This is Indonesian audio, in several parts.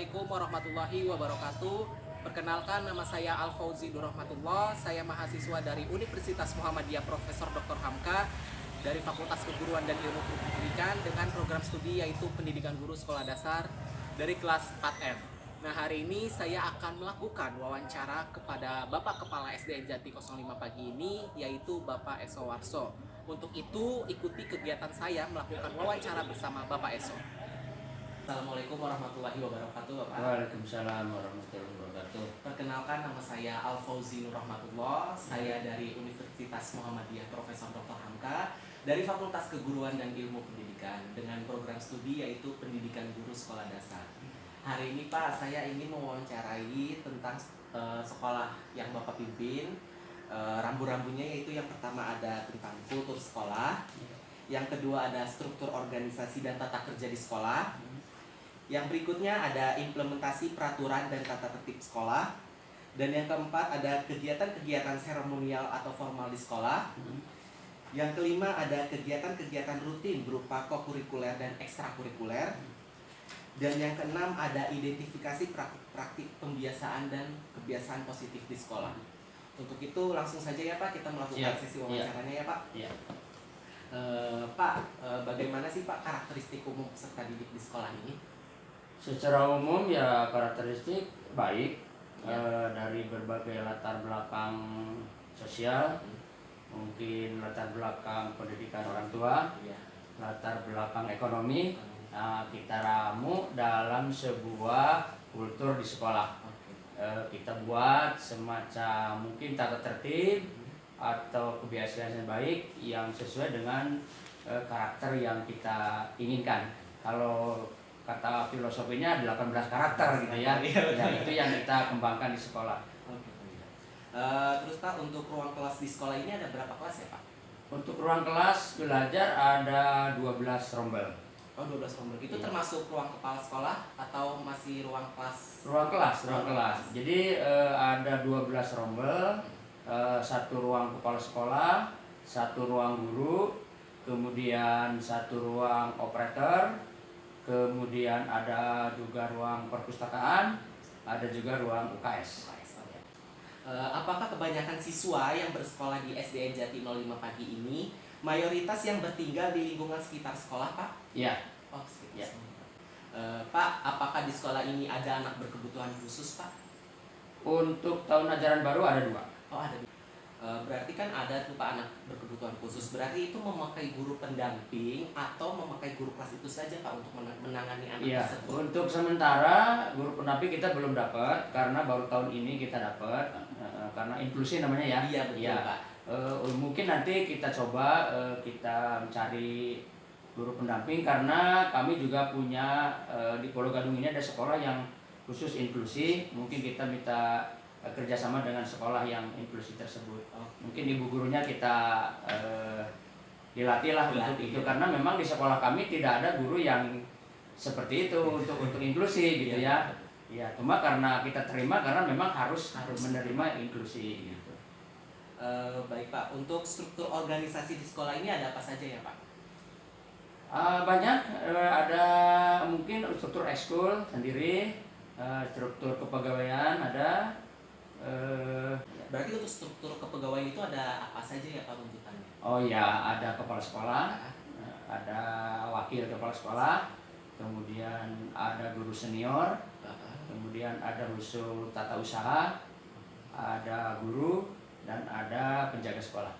Assalamualaikum warahmatullahi wabarakatuh. Perkenalkan, nama saya Al-Fauzi Nur Rahmatullah. Saya mahasiswa dari Universitas Muhammadiyah Profesor Dr. Hamka dari Fakultas Keguruan dan Ilmu Pendidikan dengan program studi yaitu Pendidikan Guru Sekolah Dasar dari kelas 4F. Nah, hari ini saya akan melakukan wawancara kepada Bapak Kepala SDN Jati 05 pagi ini, yaitu Bapak Eso Warso. Untuk itu, ikuti kegiatan saya melakukan wawancara bersama Bapak Eso. Assalamualaikum warahmatullahi wabarakatuh, Bapak. Waalaikumsalam warahmatullahi wabarakatuh. Perkenalkan, nama saya Al-Fauzi Nur Rahmatullah. Saya dari Universitas Muhammadiyah Profesor Dr. Hamka dari Fakultas Keguruan dan Ilmu Pendidikan dengan program studi yaitu Pendidikan Guru Sekolah Dasar. Hari ini, Pak, saya ingin mewawancarai tentang sekolah yang Bapak pimpin. Rambu-rambunya yaitu yang pertama ada tentang kultur sekolah, yang kedua ada struktur organisasi dan tata kerja di sekolah, yang berikutnya ada implementasi peraturan dan tata tertib sekolah, dan yang keempat ada kegiatan-kegiatan seremonial atau formal di sekolah. Yang kelima ada kegiatan-kegiatan rutin berupa kokurikuler dan ekstrakurikuler. Dan yang keenam ada identifikasi praktik pembiasaan dan kebiasaan positif di sekolah. Untuk itu langsung saja ya Pak, kita melakukan sesi wawancaranya ya Pak. Pak, bagaimana sih Pak karakteristik umum peserta didik di sekolah ini? Secara umum ya karakteristik baik, dari berbagai latar belakang sosial, mungkin latar belakang pendidikan orang tua, latar belakang ekonomi. Kita ramu dalam sebuah kultur di sekolah. Kita buat semacam mungkin tata tertib atau kebiasaan yang baik yang sesuai dengan karakter yang kita inginkan. Kalau kata filosofinya 18 karakter gitu ya. Dan itu yang kita kembangkan di sekolah. Terus Pak, untuk ruang kelas di sekolah ini ada berapa kelas ya Pak? Untuk ruang kelas belajar ada 12 rombel. Oh, 12 rombel. Itu termasuk ruang kepala sekolah atau masih ruang kelas? Ruang kelas. Jadi ada 12 rombel, satu ruang kepala sekolah, satu ruang guru, kemudian satu ruang operator, kemudian ada juga ruang perpustakaan, ada juga ruang UKS. Apakah kebanyakan siswa yang bersekolah di SDN Jati 05 pagi ini mayoritas yang bertinggal di lingkungan sekitar sekolah, Pak? Iya. Oh, sekitar sekolah. Pak, apakah di sekolah ini ada anak berkebutuhan khusus, Pak? Untuk tahun ajaran baru ada 2. Oh, ada. Berarti kan ada tuh Pak anak berkebutuhan khusus. Berarti itu memakai guru pendamping atau memakai guru kelas itu saja Pak untuk menangani anak tersebut? Untuk sementara guru pendamping kita belum dapat karena baru tahun ini kita dapat, karena inklusi namanya ya. Iya betul Pak. Mungkin nanti kita coba kita mencari guru pendamping karena kami juga punya di Pulau Gadung ini ada sekolah yang khusus inklusi. Mungkin kita minta kerjasama dengan sekolah yang inklusi tersebut. Mungkin ibu gurunya kita dilatih lah untuk itu karena memang di sekolah kami tidak ada guru yang seperti itu untuk inklusi gitu ya. Ya, cuma karena kita terima karena memang harus menerima inklusi gitu. Baik Pak, untuk struktur organisasi di sekolah ini ada apa saja ya Pak? Banyak, ada mungkin struktur ekskul sendiri, struktur kepegawaian ada. Berarti untuk struktur kepegawaian itu ada apa saja ya Pak runtutannya? Oh ya, ada kepala sekolah, ada wakil kepala sekolah, kemudian ada guru senior, kemudian ada usul tata usaha, ada guru, dan ada penjaga sekolah.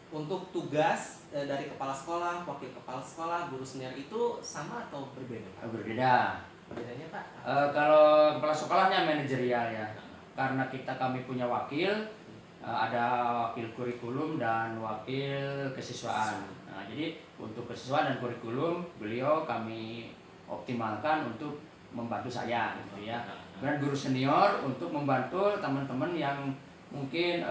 Untuk tugas dari kepala sekolah, wakil kepala sekolah, guru senior itu sama atau berbeda Pak? Berbeda. Bedanya Pak? Kalau kepala sekolahnya manajerial ya, karena kami punya wakil, ada wakil kurikulum dan wakil kesiswaan. Nah, jadi untuk kesiswaan dan kurikulum beliau kami optimalkan untuk membantu saya gitu ya. Dan guru senior untuk membantu teman-teman yang mungkin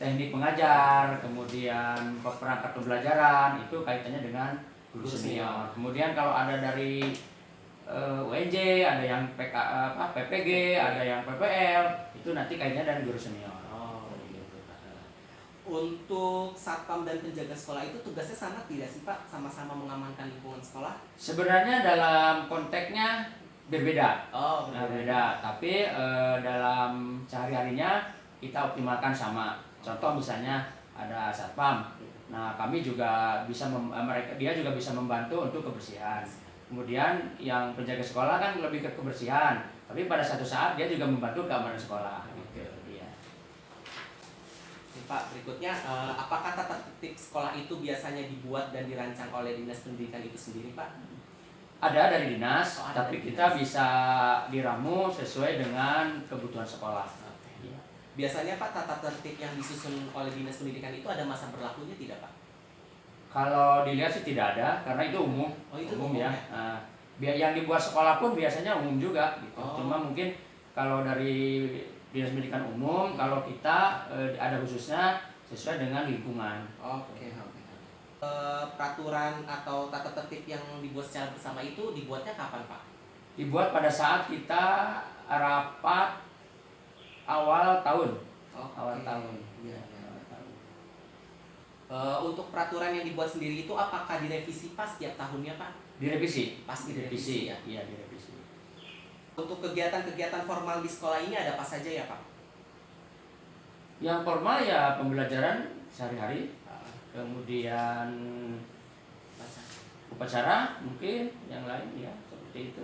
teknik mengajar, kemudian perangkat pembelajaran itu kaitannya dengan guru senior. Kemudian kalau ada dari UNJ, ada yang PPG, ada yang PPL, itu nanti kayaknya dari guru senior. Oh gitu. Untuk satpam dan penjaga sekolah itu tugasnya sama tidak sih Pak? Sama-sama mengamankan lingkungan sekolah? Sebenarnya dalam konteksnya berbeda. Oh, Berbeda, tapi dalam sehari-harinya kita optimalkan sama. Contoh misalnya ada satpam. Nah, kami juga bisa dia juga bisa membantu untuk kebersihan. Kemudian yang penjaga sekolah kan lebih ke kebersihan, tapi pada satu saat dia juga membantu keamanan sekolah. Gitu dia. Pak, berikutnya, apakah tata tertib sekolah itu biasanya dibuat dan dirancang oleh Dinas Pendidikan itu sendiri, Pak? Ada dari dinas, Oh, ada tapi dari kita dinas. bisa diramu sesuai dengan kebutuhan sekolah. Oke. Iya. Biasanya Pak, tata tertib yang disusun oleh Dinas Pendidikan itu ada masa berlakunya tidak, Pak? Kalau dilihat sih tidak ada, karena itu umum. Oh, itu umum umum ya. ya? Nah, yang dibuat sekolah pun biasanya umum juga. Gitu. Oh. Cuma mungkin kalau dari dinas pendidikan umum, kalau kita ada khususnya sesuai dengan lingkungan. Oke. Peraturan atau tata tertib yang dibuat secara bersama itu dibuatnya kapan, Pak? Dibuat pada saat kita rapat awal tahun. Oke. Awal tahun. Iya. Untuk peraturan yang dibuat sendiri itu apakah direvisi Pak setiap tahunnya, Pak? Direvisi. Pasti direvisi ya? Iya, direvisi. Untuk kegiatan-kegiatan formal di sekolah ini ada apa saja ya, Pak? Yang formal ya pembelajaran sehari-hari, kemudian upacara mungkin, yang lain ya seperti itu.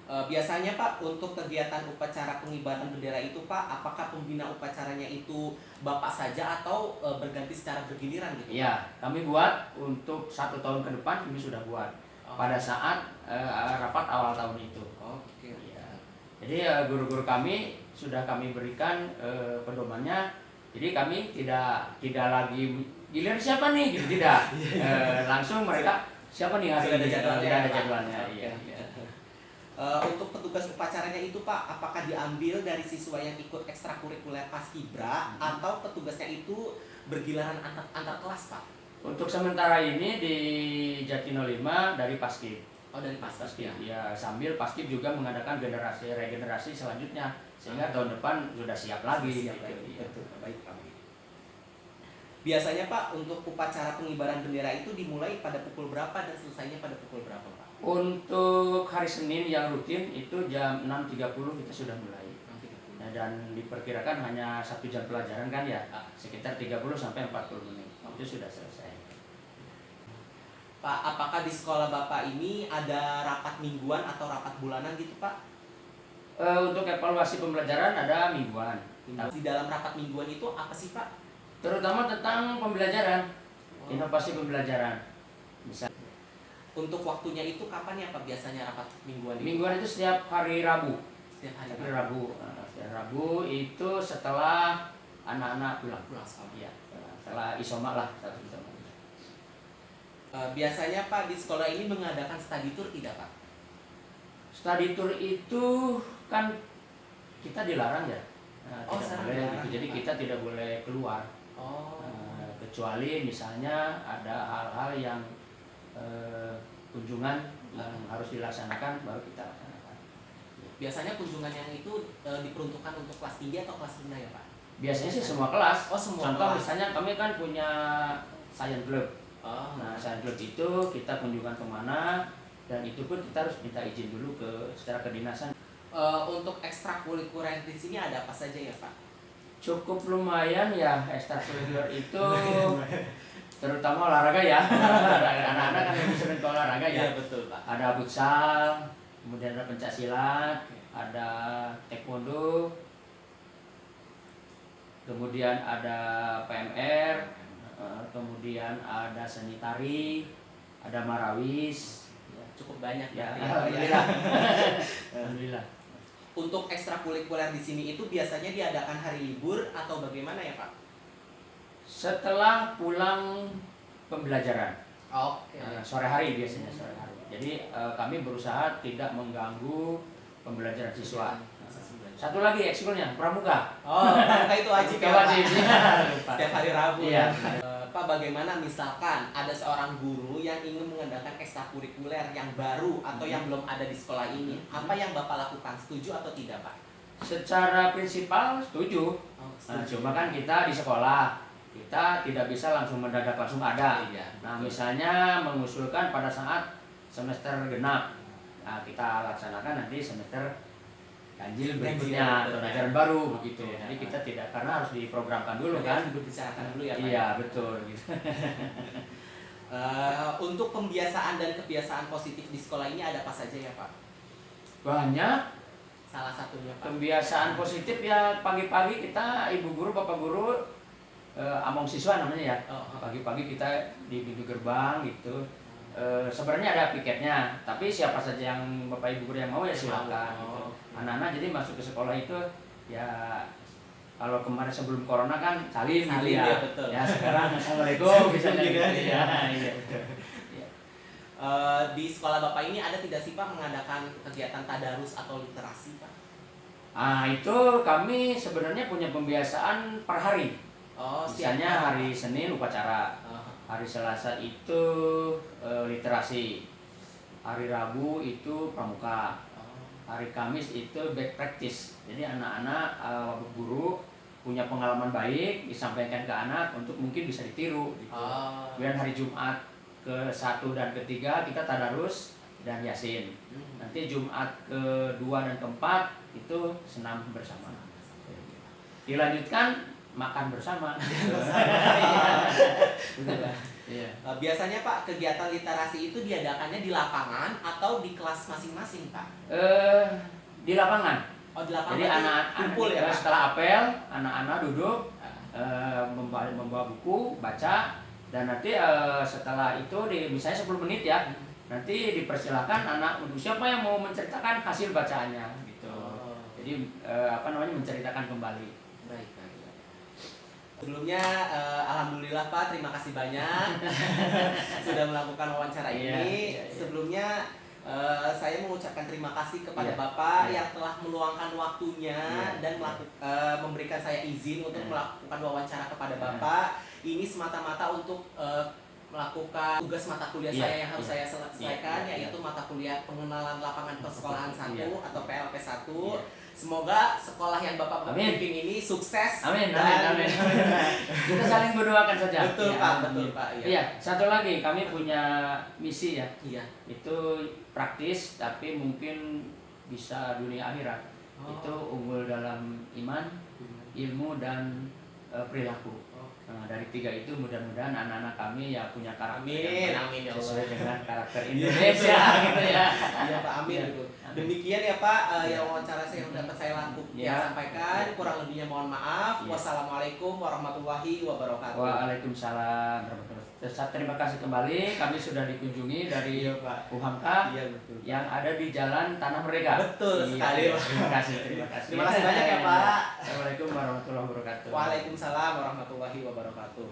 Biasanya Pak, untuk kegiatan upacara pengibaran bendera itu Pak, apakah pembina upacaranya itu Bapak saja atau berganti secara bergiliran gitu? Iya, kami buat untuk 1 tahun ke depan kami sudah buat pada saat rapat awal tahun itu. Oke. Ya. Jadi guru-guru kami sudah kami berikan pedomannya. Jadi kami tidak lagi giliran siapa nih gitu, tidak. Langsung mereka siapa nih hari Sudah ada ini? jadwalnya, Sudah ada Pak. jadwalnya. Oke. Iya. Untuk petugas upacaranya itu Pak, apakah diambil dari siswa yang ikut ekstrakurikuler Paskibra atau petugasnya itu bergilaran antar kelas Pak? Untuk sementara ini di Jatino 5 dari Paskib. Oh, dari Paskib ya? Ya, sambil Paskib juga mengadakan regenerasi selanjutnya sehingga tahun depan sudah siap lagi. Siap gitu. lagi. Iya. Betul. Baik Pak. Biasanya Pak, untuk upacara pengibaran bendera itu dimulai pada pukul berapa dan selesainya pada pukul berapa Pak? Untuk hari Senin yang rutin itu jam 6.30 kita sudah mulai. Nah, dan diperkirakan hanya 1 jam pelajaran kan ya, sekitar 30 sampai 40 menit. Itu sudah selesai. Pak, apakah di sekolah Bapak ini ada rapat mingguan atau rapat bulanan gitu Pak? Untuk evaluasi pembelajaran ada mingguan. Di dalam rapat mingguan itu apa sih Pak? Terutama tentang pembelajaran, inovasi pembelajaran. Misal Untuk waktunya itu kapan ya Pak biasanya rapat mingguan itu? mingguan itu setiap hari Rabu. Setiap hari Setiap Rabu. Setiap Rabu itu setelah anak-anak pulang. pulang sekolah. Iya, setelah isoma lah, setelah isoma. Biasanya Pak di sekolah ini mengadakan study tour tidak Pak? Study tour itu kan kita dilarang ya. Oh, Tidak sekarang boleh dilarang, gitu. Jadi Pak. kita tidak boleh keluar. Oh. Kecuali misalnya ada hal-hal yang kunjungan yang harus dilaksanakan baru kita laksanakan. Biasanya kunjungan yang itu diperuntukkan untuk kelas tinggi atau kelas rendah ya Pak? Biasanya sih semua kelas. Oh, semua Contoh kelas. misalnya kami kan punya science club. Oh. Nah, science club itu kita kunjungan kemana dan itu pun kita harus minta izin dulu secara kedinasan. Untuk ekstrakurikuler di sini ada apa saja ya Pak? Cukup lumayan ya ekstrakurikuler itu, terutama olahraga ya. Anak-anak kan lebih sering ke olahraga ya. Iya betul Pak. Ada futsal, kemudian ada pencaksilat, ada taekwondo, kemudian ada PMR, kemudian ada seni tari, ada marawis. Cukup banyak Ya, ya. alhamdulillah. Alhamdulillah. Untuk ekstrakurikuler di sini itu biasanya diadakan hari libur atau bagaimana ya Pak? Setelah pulang pembelajaran, Oke. sore hari biasanya sore hari. Jadi kami berusaha tidak mengganggu pembelajaran siswa. Satu lagi ekskulnya pramuka. Oh, pramuka itu wajib ya Pak? Wajib. Setiap hari Rabu. Iya. Pak, bagaimana misalkan ada seorang guru yang ingin mengadakan ekstrakurikuler yang baru atau yang belum ada di sekolah ini, apa yang Bapak lakukan? Setuju atau tidak Pak? Secara prinsipal setuju. Oh, Cuma kan kita di sekolah, kita tidak bisa langsung mendadak langsung ada. Iya, Nah, betul. misalnya mengusulkan pada saat semester genap, nah kita laksanakan nanti semester ganjil berikutnya atau betul, ya. ajaran baru begitu. Oke, Jadi ya. kita tidak, karena harus diprogramkan dulu Berarti kan. harus dibicarakan dulu ya Pak. Iya betul. Gitu. Untuk pembiasaan dan kebiasaan positif di sekolah ini ada apa saja ya Pak? Banyak Salah satunya Pak. kebiasaan positif ya, pagi-pagi kita ibu guru bapak guru among siswa namanya ya. Oh, oh. Pagi-pagi kita di pintu gerbang gitu. Sebenarnya ada piketnya, tapi siapa saja yang bapak ibu guru yang mau ya silakan. Gitu. Anak-anak jadi masuk ke sekolah itu ya, kalau kemarin sebelum corona kan salim gitu Salim, ya. ya, betul. Ya sekarang assalamualaikum bisa Gitu gitu kan, ya. ya. Iya betul. Iya. Di sekolah Bapak ini ada tidak sih Pak mengadakan kegiatan tadarus atau literasi Pak? Itu kami sebenarnya punya pembiasaan per hari. Oh, Misalnya hari Senin upacara, Oh, hari Selasa itu literasi, hari Rabu itu pramuka, oh. hari Kamis itu back practice. Jadi anak-anak guru punya pengalaman baik disampaikan ke anak untuk mungkin bisa ditiru. Gitu. Oh. Kemudian hari Jumat ke-1 dan ke-3 kita tadarus dan yasin. Nanti Jumat ke-2 dan ke-4 itu senam bersama. Dilanjutkan makan bersama. Iya. Biasanya Pak kegiatan literasi itu diadakannya di lapangan atau di kelas masing-masing Pak? Di lapangan. Oh, di lapangan. Jadi berarti anak-anak kumpul ya Pak? setelah apel, anak-anak duduk membawa buku, baca, dan nanti setelah itu misalnya 10 menit ya, nanti dipersilahkan anak untuk siapa yang mau menceritakan hasil bacaannya gitu. Oh. Jadi menceritakan kembali. Baik, baik. Sebelumnya alhamdulillah Pak, terima kasih banyak sudah melakukan wawancara ini. Iya, iya. Sebelumnya saya mengucapkan terima kasih kepada Iya, Bapak iya. yang telah meluangkan waktunya Iya, dan memberikan saya izin untuk Iya. melakukan wawancara kepada Iya. Bapak. Ini semata-mata untuk melakukan tugas mata kuliah Iya, saya yang harus iya. saya selesaikan, Iya, iya. yaitu mata kuliah pengenalan lapangan persekolahan 1 Iya. atau PLP 1. Iya. Semoga sekolah yang Bapak Amin. bimbing ini sukses. Amin, dan- amin, amin. Kita saling berdoakan saja. Betul Ya, Pak, amin. betul Pak. Iya. Iya, satu lagi kami punya misi ya. Iya. Itu praktis tapi mungkin bisa dunia akhirat. Oh. Itu unggul dalam iman, ilmu dan perilaku. Nah, dari 3 itu mudah-mudahan anak-anak kami ya punya karakter Amin, yang amin ya baik, Allah. sesuai dengan karakter Indonesia gitu ya. Iya Pak, amin. Iya. Gitu. Demikian ya Pak, yang wawancara saya yang dapat saya Ya. sampaikan. Kurang lebihnya mohon maaf. Ya. Wassalamualaikum warahmatullahi wabarakatuh. Waalaikumsalam warahmatullahi wabarakatuh. Terima kasih kembali, kami sudah dikunjungi dari Iya Pak. UHAMKA Iya betul. yang ada di Jalan Tanah Merdeka. Betul Iya, sekali, Pak. Terima kasih, terima kasih. Terima kasih banyak ya Pak. Assalamualaikum warahmatullahi wabarakatuh. Waalaikumsalam warahmatullahi wabarakatuh.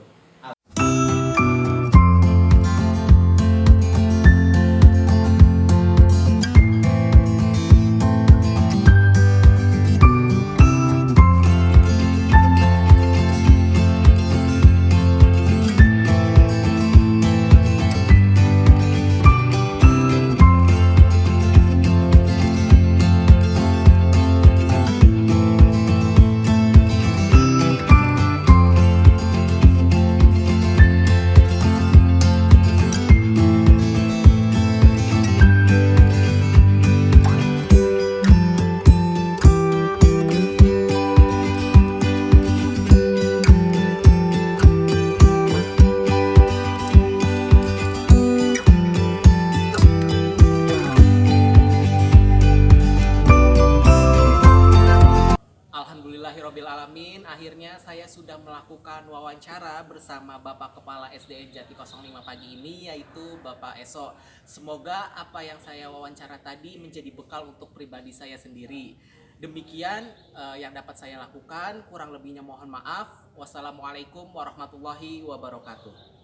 Alhamdulillahirrabbilalamin, akhirnya saya sudah melakukan wawancara bersama Bapak Kepala SDN Jati 05 pagi ini, yaitu Bapak Eso. Semoga apa yang saya wawancara tadi menjadi bekal untuk pribadi saya sendiri. Demikian yang dapat saya lakukan, kurang lebihnya mohon maaf. Wassalamualaikum warahmatullahi wabarakatuh.